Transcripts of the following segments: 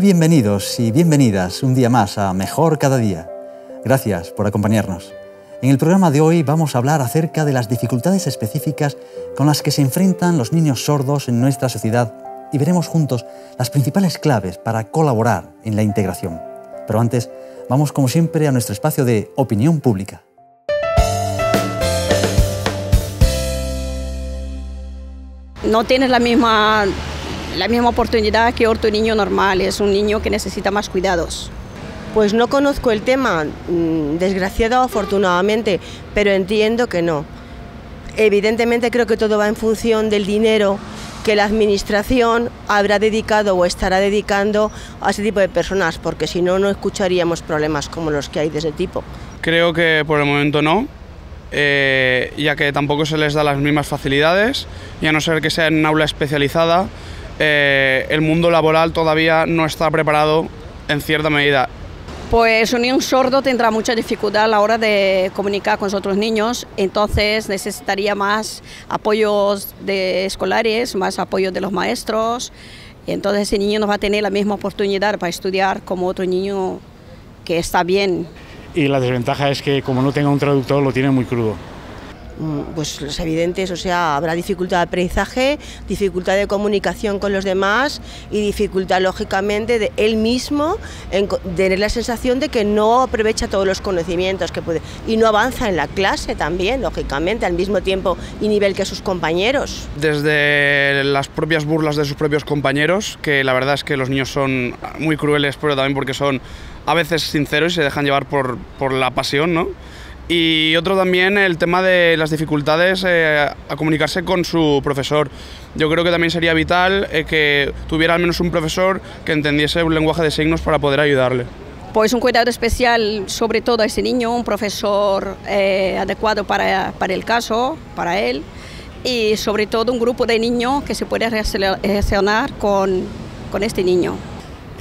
Muy bienvenidos y bienvenidas un día más a Mejor Cada Día. Gracias por acompañarnos. En el programa de hoy vamos a hablar acerca de las dificultades específicas con las que se enfrentan los niños sordos en nuestra sociedad y veremos juntos las principales claves para colaborar en la integración. Pero antes, vamos como siempre a nuestro espacio de opinión pública. No tienes la misma oportunidad que otro niño normal, es un niño que necesita más cuidados. Pues no conozco el tema, desgraciado o afortunadamente, pero entiendo que no. Evidentemente creo que todo va en función del dinero que la administración habrá dedicado o estará dedicando a ese tipo de personas, porque si no, no escucharíamos problemas como los que hay de ese tipo. Creo que por el momento no, ya que tampoco se les da las mismas facilidades, y a no ser que sea en un aula especializada, el mundo laboral todavía no está preparado en cierta medida. Pues un niño sordo tendrá mucha dificultad a la hora de comunicar con los otros niños, entonces necesitaría más apoyos escolares, más apoyo de los maestros, y entonces ese niño no va a tener la misma oportunidad para estudiar como otro niño que está bien. Y la desventaja es que como no tenga un traductor lo tiene muy crudo. Pues los evidentes, o sea, habrá dificultad de aprendizaje, dificultad de comunicación con los demás y dificultad, lógicamente, de él mismo en tener la sensación de que no aprovecha todos los conocimientos que puede y no avanza en la clase también, lógicamente, al mismo tiempo y nivel que sus compañeros. Desde las propias burlas de sus propios compañeros, que la verdad es que los niños son muy crueles, pero también porque son a veces sinceros y se dejan llevar por la pasión, ¿no? Y otro también el tema de las dificultades a comunicarse con su profesor. Yo creo que también sería vital que tuviera al menos un profesor que entendiese un lenguaje de signos para poder ayudarle. Pues un cuidado especial sobre todo a ese niño, un profesor adecuado para el caso, para él, y sobre todo un grupo de niños que se puede relacionar con este niño.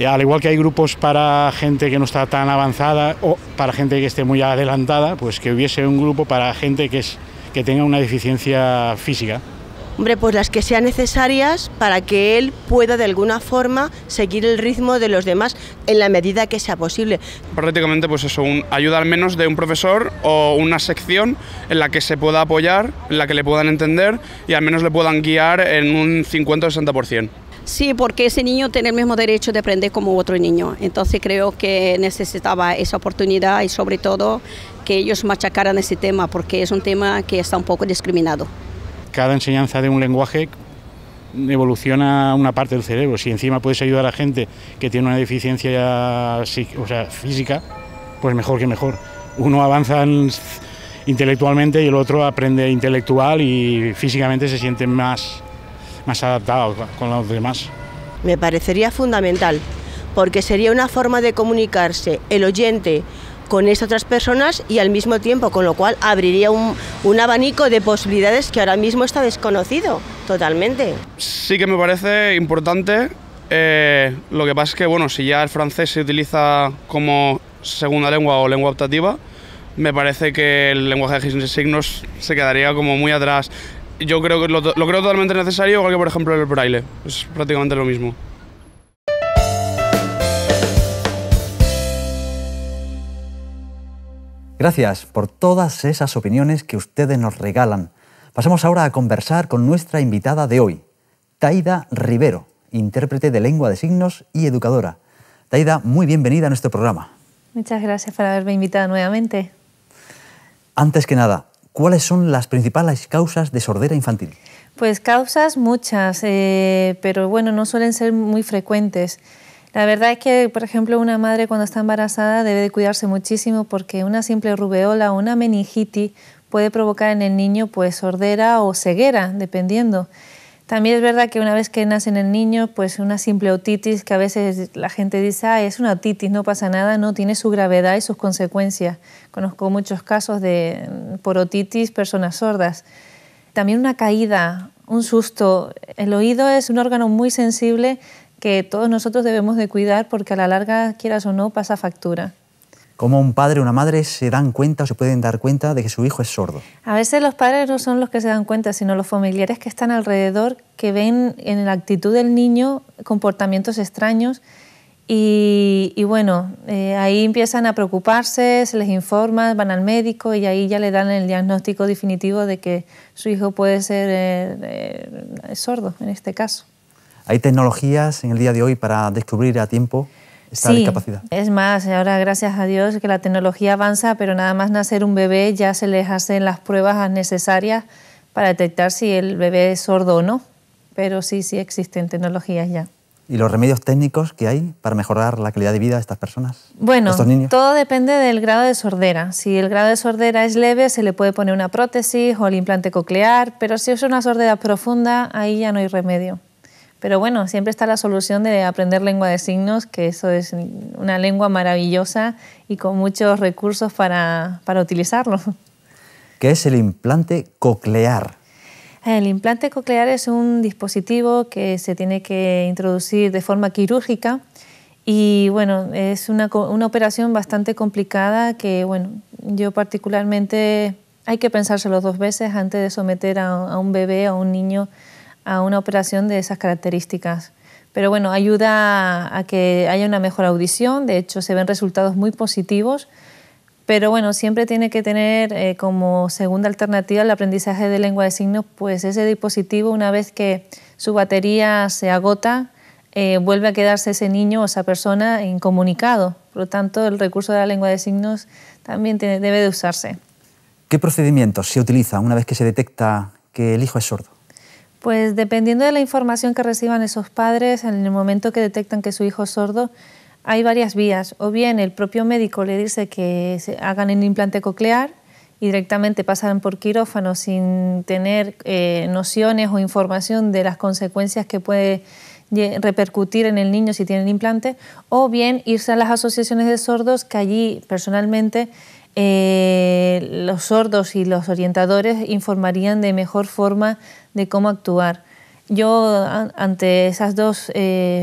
Al igual que hay grupos para gente que no está tan avanzada o para gente que esté muy adelantada, pues que hubiese un grupo para gente que tenga una deficiencia física. Hombre, pues las que sean necesarias para que él pueda de alguna forma seguir el ritmo de los demás en la medida que sea posible. Prácticamente pues eso, ayuda al menos de un profesor o una sección en la que se pueda apoyar, en la que le puedan entender y al menos le puedan guiar en un 50 o 60%. Sí, porque ese niño tiene el mismo derecho de aprender como otro niño, entonces creo que necesitaba esa oportunidad y sobre todo que ellos machacaran ese tema porque es un tema que está un poco discriminado. Cada enseñanza de un lenguaje evoluciona una parte del cerebro. Si encima puedes ayudar a gente que tiene una deficiencia física, pues mejor que mejor. Uno avanza intelectualmente y el otro aprende intelectual y físicamente se siente más adaptado con los demás. Me parecería fundamental, porque sería una forma de comunicarse el oyente con estas otras personas y al mismo tiempo, con lo cual abriría un abanico de posibilidades que ahora mismo está desconocido totalmente. Sí que me parece importante, lo que pasa es que bueno, si ya el francés se utiliza como segunda lengua o lengua optativa, me parece que el lenguaje de signos se quedaría como muy atrás. Yo creo que lo creo totalmente necesario, igual que por ejemplo el braille, es prácticamente lo mismo. Gracias por todas esas opiniones que ustedes nos regalan. Pasamos ahora a conversar con nuestra invitada de hoy, Taida Rivero, intérprete de lengua de signos y educadora. Taida, muy bienvenida a nuestro programa. Muchas gracias por haberme invitado nuevamente. Antes que nada, ¿cuáles son las principales causas de sordera infantil? Pues causas muchas, pero bueno, no suelen ser muy frecuentes. La verdad es que, por ejemplo, una madre cuando está embarazada debe de cuidarse muchísimo porque una simple rubeola o una meningitis puede provocar en el niño pues sordera o ceguera, dependiendo. También es verdad que una vez que nace en el niño, pues una simple otitis, que a veces la gente dice, es una otitis, no pasa nada, no, tiene su gravedad y sus consecuencias. Conozco muchos casos por otitis, personas sordas. También una caída, un susto. El oído es un órgano muy sensible que todos nosotros debemos de cuidar porque a la larga, quieras o no, pasa factura. ¿Cómo un padre o una madre se dan cuenta o se pueden dar cuenta de que su hijo es sordo? A veces los padres no son los que se dan cuenta, sino los familiares que están alrededor, que ven en la actitud del niño comportamientos extraños Y bueno, ahí empiezan a preocuparse, se les informa, van al médico y ahí ya le dan el diagnóstico definitivo de que su hijo puede ser sordo en este caso. ¿Hay tecnologías en el día de hoy para descubrir a tiempo esta discapacidad? Es más, ahora gracias a Dios que la tecnología avanza, pero nada más nacer un bebé ya se les hacen las pruebas necesarias para detectar si el bebé es sordo o no. Pero sí existen tecnologías ya. ¿Y los remedios técnicos que hay para mejorar la calidad de vida de estas personas, bueno, de estos niños? Todo depende del grado de sordera. Si el grado de sordera es leve, se le puede poner una prótesis o el implante coclear, pero si es una sordera profunda, ahí ya no hay remedio. Pero bueno, siempre está la solución de aprender lengua de signos, que eso es una lengua maravillosa y con muchos recursos para utilizarlo. ¿Qué es el implante coclear? El implante coclear es un dispositivo que se tiene que introducir de forma quirúrgica y bueno, es una operación bastante complicada que bueno, yo particularmente hay que pensárselo 2 veces antes de someter a un bebé o a un niño a una operación de esas características. Pero bueno, ayuda a que haya una mejor audición, de hecho se ven resultados muy positivos. Pero bueno, siempre tiene que tener como segunda alternativa el aprendizaje de lengua de signos, pues ese dispositivo, una vez que su batería se agota, vuelve a quedarse ese niño o esa persona incomunicado. Por lo tanto, el recurso de la lengua de signos también debe de usarse. ¿Qué procedimientos se utilizan una vez que se detecta que el hijo es sordo? Pues dependiendo de la información que reciban esos padres, en el momento que detectan que su hijo es sordo, hay varias vías, o bien el propio médico le dice que se hagan el implante coclear y directamente pasan por quirófano sin tener nociones o información de las consecuencias que puede repercutir en el niño si tiene el implante, o bien irse a las asociaciones de sordos que allí personalmente los sordos y los orientadores informarían de mejor forma de cómo actuar. Yo, ante esas 2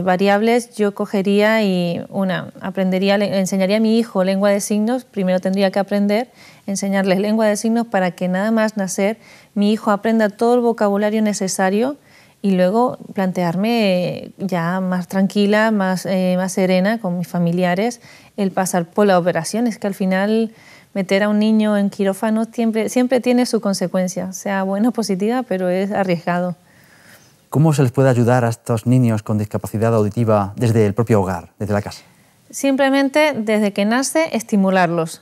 variables, yo cogería y enseñaría a mi hijo lengua de signos. Primero tendría que enseñarles lengua de signos para que nada más nacer mi hijo aprenda todo el vocabulario necesario y luego plantearme ya más tranquila, más serena con mis familiares el pasar por la operación. Es que al final meter a un niño en quirófano siempre tiene su consecuencia, sea buena o positiva, pero es arriesgado. ¿Cómo se les puede ayudar a estos niños con discapacidad auditiva desde el propio hogar, desde la casa? Simplemente, desde que nace, estimularlos.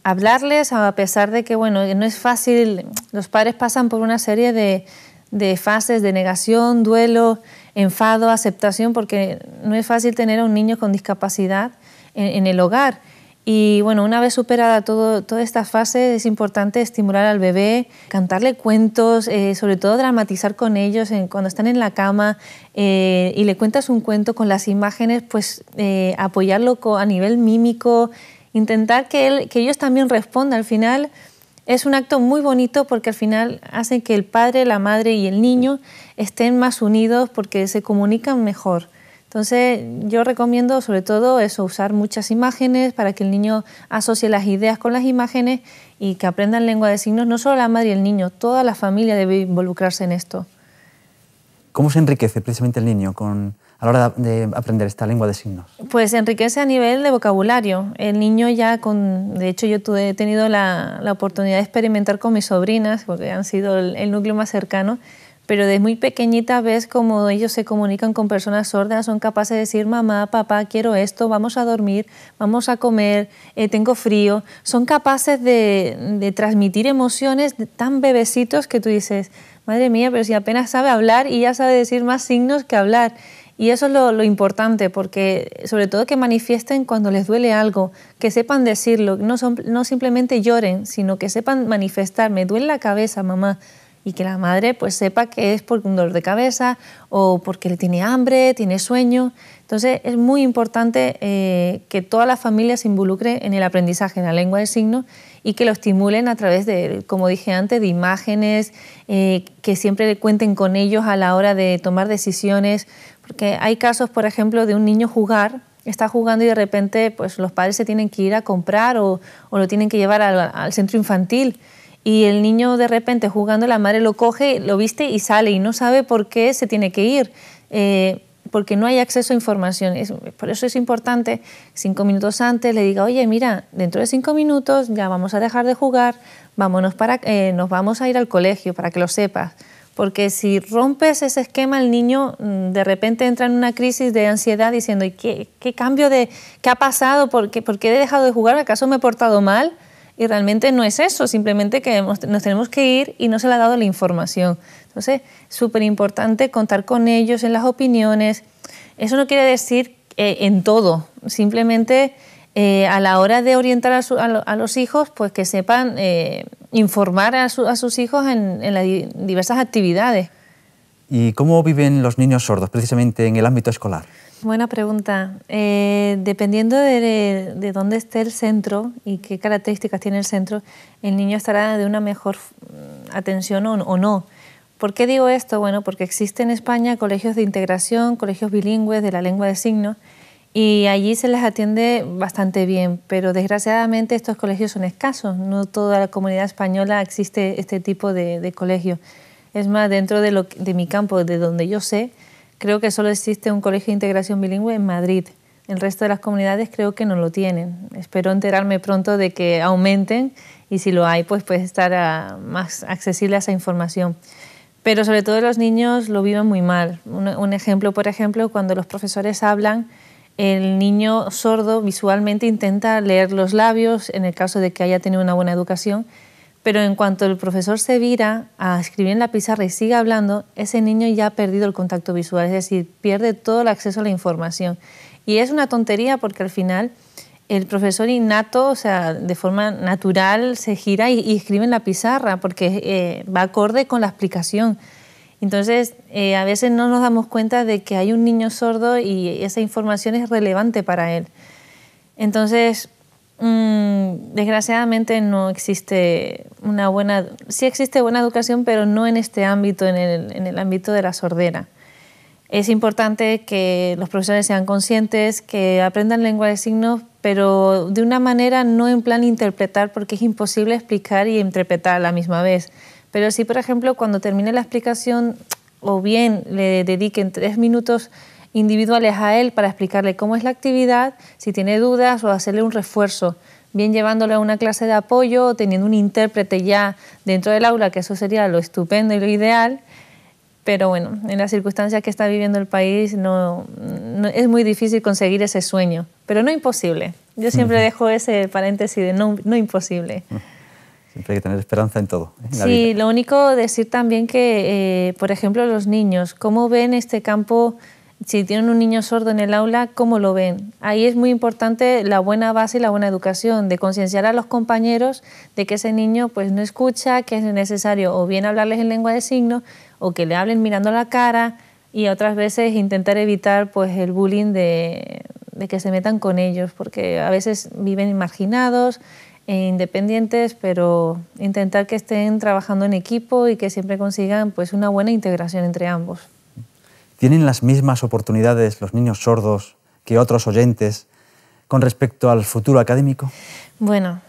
Hablarles, a pesar de que bueno, no es fácil, los padres pasan por una serie de fases de negación, duelo, enfado, aceptación, porque no es fácil tener a un niño con discapacidad en el hogar. Y bueno, una vez superada toda esta fase, es importante estimular al bebé, cantarle cuentos, sobre todo dramatizar con ellos cuando están en la cama y le cuentas un cuento con las imágenes, pues apoyarlo a nivel mímico, intentar que ellos también respondan. Al final es un acto muy bonito porque al final hace que el padre, la madre y el niño estén más unidos porque se comunican mejor. Entonces, yo recomiendo sobre todo eso, usar muchas imágenes para que el niño asocie las ideas con las imágenes y que aprendan lengua de signos, no solo la madre y el niño, toda la familia debe involucrarse en esto. ¿Cómo se enriquece precisamente el niño a la hora de aprender esta lengua de signos? Pues se enriquece a nivel de vocabulario. El niño ya de hecho yo he tenido la oportunidad de experimentar con mis sobrinas, porque han sido el núcleo más cercano, pero desde muy pequeñita ves cómo ellos se comunican con personas sordas, son capaces de decir mamá, papá, quiero esto, vamos a dormir, vamos a comer, tengo frío. Son capaces de transmitir emociones tan bebecitos que tú dices, madre mía, pero si apenas sabe hablar y ya sabe decir más signos que hablar. Y eso es lo importante, porque sobre todo que manifiesten cuando les duele algo, que sepan decirlo, no simplemente lloren, sino que sepan manifestar, me duele la cabeza, mamá. Y que la madre pues sepa que es por un dolor de cabeza o porque le tiene hambre, tiene sueño. Entonces es muy importante que toda la familia se involucre en el aprendizaje de la lengua de signos y que lo estimulen a través de, como dije antes, de imágenes, que siempre cuenten con ellos a la hora de tomar decisiones. Porque hay casos, por ejemplo, de un niño está jugando y de repente pues, los padres se tienen que ir a comprar o lo tienen que llevar al centro infantil. Y el niño de repente jugando, la madre lo coge, lo viste y sale y no sabe por qué se tiene que ir. porque no hay acceso a información. Por eso es importante, 5 minutos antes le diga, oye, mira, dentro de 5 minutos ya vamos a dejar de jugar, nos vamos a ir al colegio, para que lo sepas. Porque si rompes ese esquema, el niño de repente entra en una crisis de ansiedad diciendo, ¿qué cambio qué ha pasado? ¿Por qué he dejado de jugar? ¿Acaso me he portado mal? Y realmente no es eso, simplemente que nos tenemos que ir y no se le ha dado la información. Entonces, súper importante contar con ellos en las opiniones. Eso no quiere decir en todo, simplemente a la hora de orientar a los hijos, pues que sepan informar a sus hijos en las diversas actividades. ¿Y cómo viven los niños sordos precisamente en el ámbito escolar? Buena pregunta. Dependiendo de dónde esté el centro y qué características tiene el centro, el niño estará de una mejor atención o no. ¿Por qué digo esto? Bueno, porque existen en España colegios de integración, colegios bilingües de la lengua de signos, y allí se les atiende bastante bien, pero desgraciadamente estos colegios son escasos. No toda la comunidad española existe este tipo de colegio. Es más, dentro de mi campo, de donde yo sé, creo que solo existe un colegio de integración bilingüe en Madrid. El resto de las comunidades creo que no lo tienen. Espero enterarme pronto de que aumenten y si lo hay, pues puede estar más accesible a esa información. Pero sobre todo los niños lo viven muy mal. Un ejemplo, por ejemplo, cuando los profesores hablan, el niño sordo visualmente intenta leer los labios, en el caso de que haya tenido una buena educación, pero en cuanto el profesor se vira a escribir en la pizarra y sigue hablando, ese niño ya ha perdido el contacto visual, es decir, pierde todo el acceso a la información. Y es una tontería porque al final el profesor innato, o sea, de forma natural, se gira y escribe en la pizarra porque va acorde con la explicación. Entonces, a veces no nos damos cuenta de que hay un niño sordo y esa información es relevante para él. Entonces, desgraciadamente no existe sí existe buena educación, pero no en este ámbito, en el ámbito de la sordera. Es importante que los profesores sean conscientes, que aprendan lengua de signos, pero de una manera no en plan interpretar, porque es imposible explicar y interpretar a la misma vez. Pero sí, por ejemplo, cuando termine la explicación, o bien le dediquen 3 minutos individuales a él para explicarle cómo es la actividad, si tiene dudas, o hacerle un refuerzo, bien llevándole a una clase de apoyo, o teniendo un intérprete ya dentro del aula, que eso sería lo estupendo y lo ideal. Pero bueno, en las circunstancias que está viviendo el país es muy difícil conseguir ese sueño, pero no imposible. Yo siempre dejo ese paréntesis de no imposible. Siempre hay que tener esperanza en todo. En la sí, vida. Lo único decir también que, por ejemplo, los niños, ¿cómo ven este campo? Si tienen un niño sordo en el aula, ¿cómo lo ven? Ahí es muy importante la buena base y la buena educación, de concienciar a los compañeros de que ese niño pues, no escucha, que es necesario o bien hablarles en lengua de signos o que le hablen mirando la cara, y otras veces intentar evitar pues, el bullying de que se metan con ellos, porque a veces viven marginados, independientes, pero intentar que estén trabajando en equipo y que siempre consigan pues, una buena integración entre ambos. ¿Tienen las mismas oportunidades los niños sordos que otros oyentes con respecto al futuro académico? Bueno,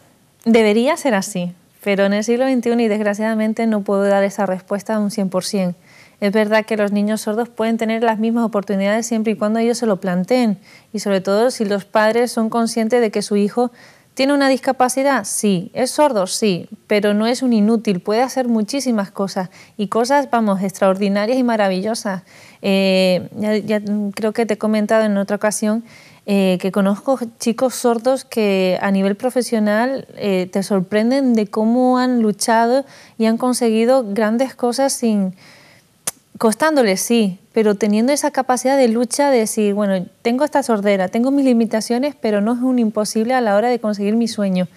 debería ser así, pero en el siglo XXI y desgraciadamente no puedo dar esa respuesta a un 100%. Es verdad que los niños sordos pueden tener las mismas oportunidades siempre y cuando ellos se lo planteen, y sobre todo si los padres son conscientes de que su hijo ¿tiene una discapacidad? Sí. ¿Es sordo? Sí. Pero no es un inútil, puede hacer muchísimas cosas, y cosas, vamos, extraordinarias y maravillosas. Ya creo que te he comentado en otra ocasión que conozco chicos sordos que a nivel profesional te sorprenden de cómo han luchado y han conseguido grandes cosas costándoles, sí, pero teniendo esa capacidad de lucha de decir, bueno, tengo esta sordera, tengo mis limitaciones, pero no es un imposible a la hora de conseguir mi sueño.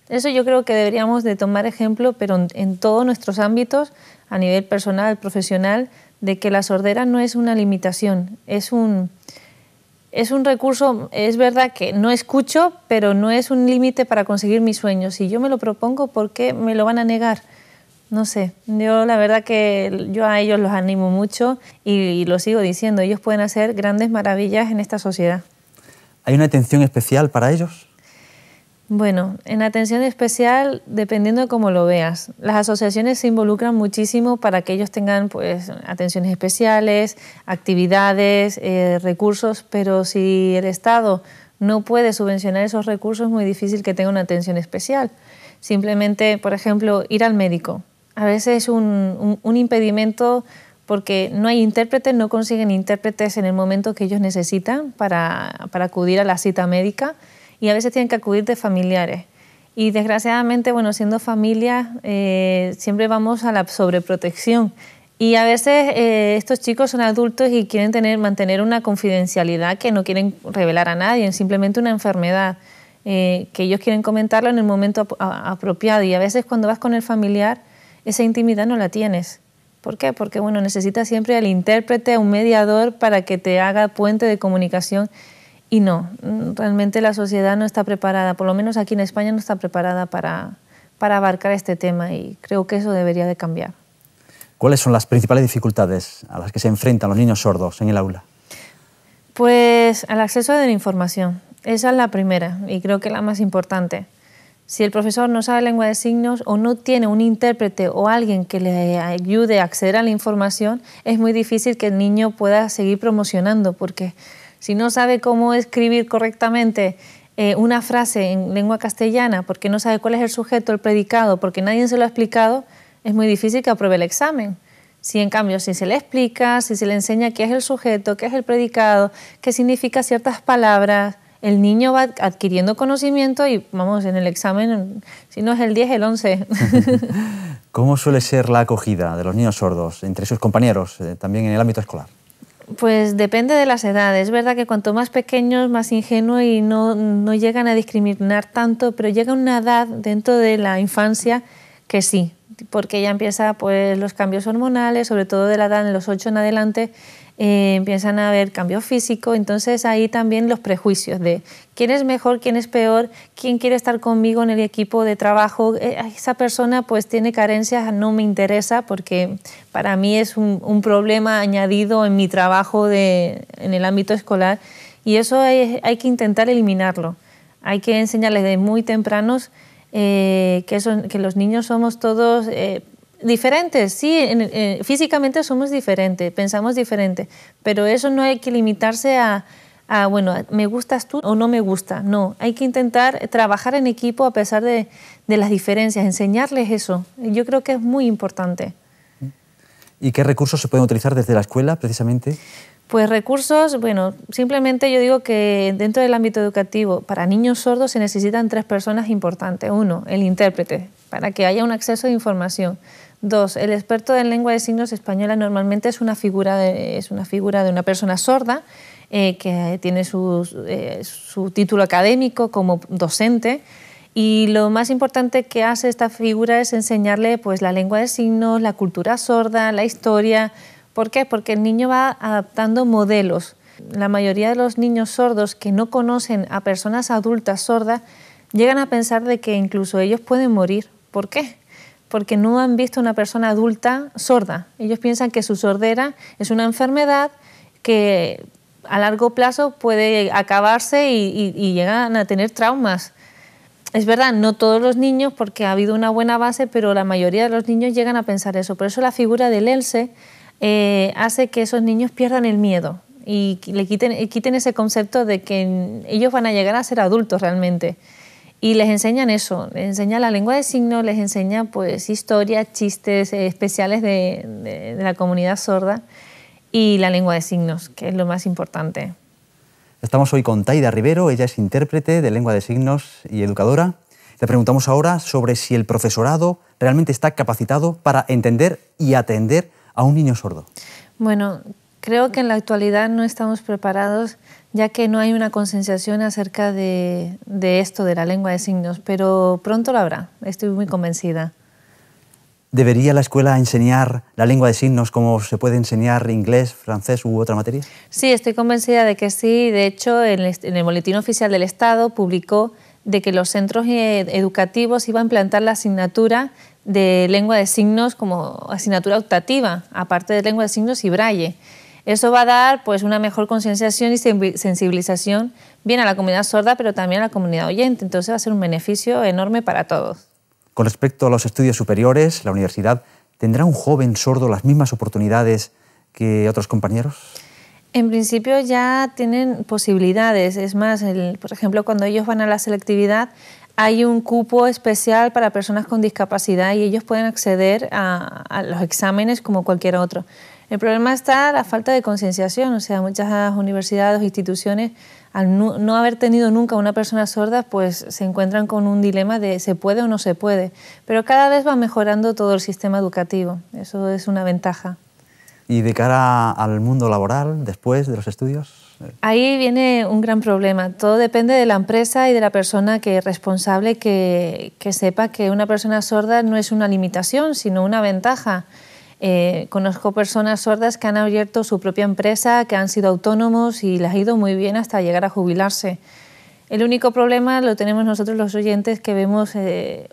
Eso yo creo que deberíamos de tomar ejemplo, pero en todos nuestros ámbitos, a nivel personal, profesional, de que la sordera no es una limitación, es un recurso. Es verdad que no escucho, pero no es un límite para conseguir mis sueños. Si yo me lo propongo, ¿por qué me lo van a negar? No sé, yo la verdad que yo a ellos los animo mucho y lo sigo diciendo, ellos pueden hacer grandes maravillas en esta sociedad. ¿Hay una atención especial para ellos? Bueno, en atención especial, dependiendo de cómo lo veas, las asociaciones se involucran muchísimo para que ellos tengan pues, atenciones especiales, actividades, recursos, pero si el Estado no puede subvencionar esos recursos, es muy difícil que tenga una atención especial. Simplemente, por ejemplo, ir al médico. A veces es un impedimento porque no hay intérpretes, no consiguen intérpretes en el momento que ellos necesitan para acudir a la cita médica. Y a veces tienen que acudir de familiares. Y desgraciadamente, bueno, siendo familia, siempre vamos a la sobreprotección. Y a veces estos chicos son adultos y quieren mantener una confidencialidad que no quieren revelar a nadie, es simplemente una enfermedad, que ellos quieren comentarlo en el momento apropiado. Y a veces cuando vas con el familiar, esa intimidad no la tienes. ¿Por qué? Porque bueno, necesitas siempre al intérprete, a un mediador para que te haga puente de comunicación. Y no, realmente la sociedad no está preparada, por lo menos aquí en España no está preparada para abarcar este tema y creo que eso debería de cambiar. ¿Cuáles son las principales dificultades a las que se enfrentan los niños sordos en el aula? Pues al acceso de la información, esa es la primera y creo que la más importante. Si el profesor no sabe lengua de signos o no tiene un intérprete o alguien que le ayude a acceder a la información, es muy difícil que el niño pueda seguir promocionando porque si no sabe cómo escribir correctamente una frase en lengua castellana, porque no sabe cuál es el sujeto, el predicado, porque nadie se lo ha explicado, es muy difícil que apruebe el examen. Si en cambio, si se le explica, si se le enseña qué es el sujeto, qué es el predicado, qué significa ciertas palabras, el niño va adquiriendo conocimiento y vamos, en el examen, si no es el 10, el 11. ¿Cómo suele ser la acogida de los niños sordos entre sus compañeros, también en el ámbito escolar? Pues depende de las edades. Es verdad que cuanto más pequeños, más ingenuos y no llegan a discriminar tanto, pero llega una edad dentro de la infancia que sí, porque ya empieza pues, los cambios hormonales, sobre todo de la edad de los 8 en adelante, empiezan a haber cambios físicos, entonces ahí también los prejuicios de quién es mejor, quién es peor, quién quiere estar conmigo en el equipo de trabajo, esa persona pues tiene carencias, no me interesa porque para mí es un problema añadido en mi trabajo en el ámbito escolar y eso hay que intentar eliminarlo, hay que enseñarles de muy tempranos que los niños somos todos diferentes, sí, físicamente somos diferentes, pensamos diferente, pero eso no hay que limitarse a bueno, ¿me gustas tú o no me gusta? No, hay que intentar trabajar en equipo a pesar de las diferencias, enseñarles eso. Yo creo que es muy importante. ¿Y qué recursos se pueden utilizar desde la escuela, precisamente? Pues recursos, bueno, simplemente yo digo que dentro del ámbito educativo, para niños sordos se necesitan 3 personas importantes. 1, el intérprete, para que haya un acceso de información. 2, el experto en lengua de signos española normalmente es una figura de una persona sorda que tiene su título académico como docente y lo más importante que hace esta figura es enseñarle pues, la lengua de signos, la cultura sorda, la historia. ¿Por qué? Porque el niño va adaptando modelos. La mayoría de los niños sordos que no conocen a personas adultas sordas llegan a pensar de que incluso ellos pueden morir. ¿Por qué? Porque no han visto una persona adulta sorda. Ellos piensan que su sordera es una enfermedad que a largo plazo puede acabarse y llegan a tener traumas. Es verdad, no todos los niños, porque ha habido una buena base, pero la mayoría de los niños llegan a pensar eso. Por eso la figura del ELSE hace que esos niños pierdan el miedo y le quiten ese concepto de que ellos van a llegar a ser adultos realmente. Y les enseñan eso, les enseñan la lengua de signos, les enseñan pues, historias, chistes especiales de la comunidad sorda y la lengua de signos, que es lo más importante. Estamos hoy con Taida Rivero, ella es intérprete de lengua de signos y educadora. Le preguntamos ahora sobre si el profesorado realmente está capacitado para entender y atender a un niño sordo. Bueno, creo que en la actualidad no estamos preparados, ya que no hay una concienciación acerca de esto, de la lengua de signos, pero pronto lo habrá, estoy muy convencida. ¿Debería la escuela enseñar la lengua de signos como se puede enseñar inglés, francés u otra materia? Sí, estoy convencida de que sí. De hecho, en el Boletín Oficial del Estado publicó de que los centros educativos iban a implantar la asignatura de lengua de signos como asignatura optativa, aparte de lengua de signos y braille. Eso va a dar pues, una mejor concienciación y sensibilización bien a la comunidad sorda, pero también a la comunidad oyente. Entonces va a ser un beneficio enorme para todos. Con respecto a los estudios superiores, ¿la universidad tendrá un joven sordo las mismas oportunidades que otros compañeros? En principio ya tienen posibilidades. Es más, por ejemplo, cuando ellos van a la selectividad, hay un cupo especial para personas con discapacidad y ellos pueden acceder a los exámenes como cualquier otro. El problema está la falta de concienciación, o sea, muchas universidades o instituciones, al no haber tenido nunca una persona sorda, pues se encuentran con un dilema de se puede o no se puede. Pero cada vez va mejorando todo el sistema educativo, eso es una ventaja. ¿Y de cara al mundo laboral, después de los estudios? Ahí viene un gran problema. Todo depende de la empresa y de la persona que es responsable que sepa que una persona sorda no es una limitación, sino una ventaja. Conozco personas sordas que han abierto su propia empresa, que han sido autónomos y les ha ido muy bien hasta llegar a jubilarse. El único problema lo tenemos nosotros los oyentes, que vemos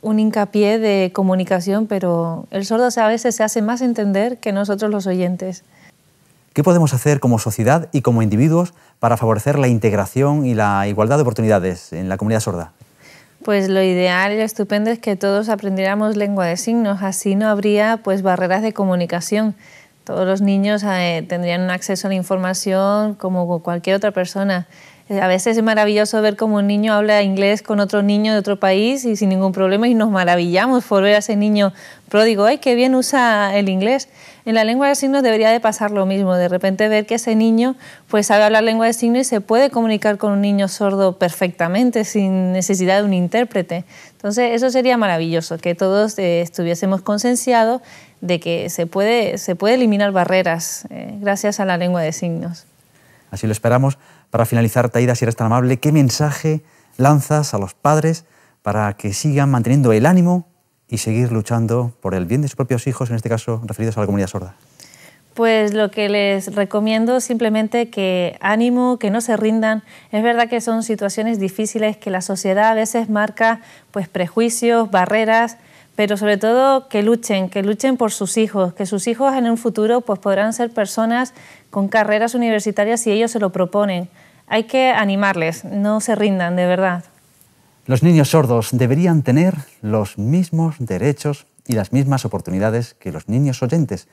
un hincapié de comunicación, pero el sordo a veces se hace más entender que nosotros los oyentes. ¿Qué podemos hacer como sociedad y como individuos para favorecer la integración y la igualdad de oportunidades en la comunidad sorda? Pues lo ideal y lo estupendo es que todos aprendiéramos lengua de signos, así no habría pues barreras de comunicación. Todos los niños tendrían un acceso a la información como cualquier otra persona. A veces es maravilloso ver cómo un niño habla inglés con otro niño de otro país y sin ningún problema, y nos maravillamos por ver a ese niño pródigo. ¡Ay, qué bien usa el inglés! En la lengua de signos debería de pasar lo mismo. De repente ver que ese niño pues sabe hablar lengua de signos y se puede comunicar con un niño sordo perfectamente sin necesidad de un intérprete. Entonces eso sería maravilloso, que todos estuviésemos concienciados de que se puede eliminar barreras gracias a la lengua de signos. Así lo esperamos. Para finalizar, Taida, si eres tan amable, ¿qué mensaje lanzas a los padres para que sigan manteniendo el ánimo y seguir luchando por el bien de sus propios hijos, en este caso referidos a la comunidad sorda? Pues lo que les recomiendo simplemente que ánimo, que no se rindan. Es verdad que son situaciones difíciles, que la sociedad a veces marca pues prejuicios, barreras, pero sobre todo que luchen por sus hijos, que sus hijos en un futuro pues podrán ser personas con carreras universitarias si ellos se lo proponen. Hay que animarles, no se rindan, de verdad. Los niños sordos deberían tener los mismos derechos y las mismas oportunidades que los niños oyentes.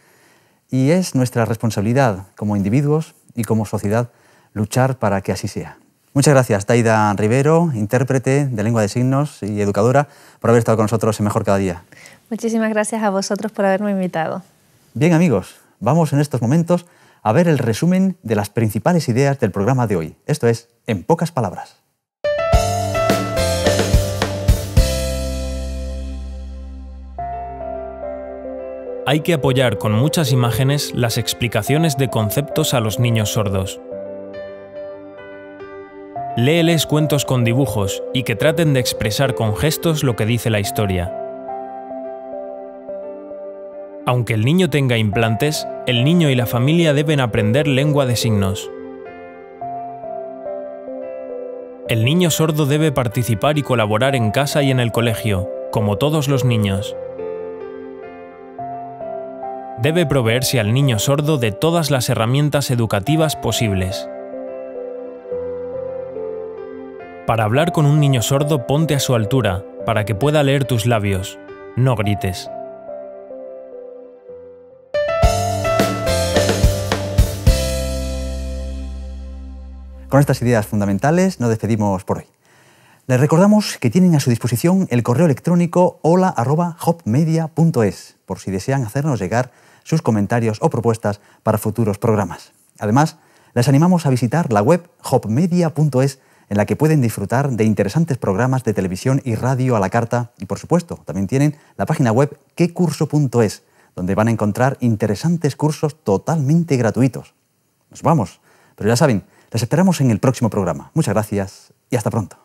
Y es nuestra responsabilidad como individuos y como sociedad luchar para que así sea. Muchas gracias, Taida Rivero, intérprete de lengua de signos y educadora, por haber estado con nosotros en Mejor Cada Día. Muchísimas gracias a vosotros por haberme invitado. Bien, amigos, vamos en estos momentos a ver el resumen de las principales ideas del programa de hoy. Esto es En Pocas Palabras. Hay que apoyar con muchas imágenes las explicaciones de conceptos a los niños sordos. Léeles cuentos con dibujos y que traten de expresar con gestos lo que dice la historia. Aunque el niño tenga implantes, el niño y la familia deben aprender lengua de signos. El niño sordo debe participar y colaborar en casa y en el colegio, como todos los niños. Debe proveerse al niño sordo de todas las herramientas educativas posibles. Para hablar con un niño sordo, ponte a su altura, para que pueda leer tus labios. No grites. Con estas ideas fundamentales nos despedimos por hoy. Les recordamos que tienen a su disposición el correo electrónico hola@hopmedia.es por si desean hacernos llegar sus comentarios o propuestas para futuros programas. Además, les animamos a visitar la web hopmedia.es, en la que pueden disfrutar de interesantes programas de televisión y radio a la carta, y por supuesto también tienen la página web quecurso.es, donde van a encontrar interesantes cursos totalmente gratuitos. Nos vamos, pero ya saben, les esperamos en el próximo programa. Muchas gracias y hasta pronto.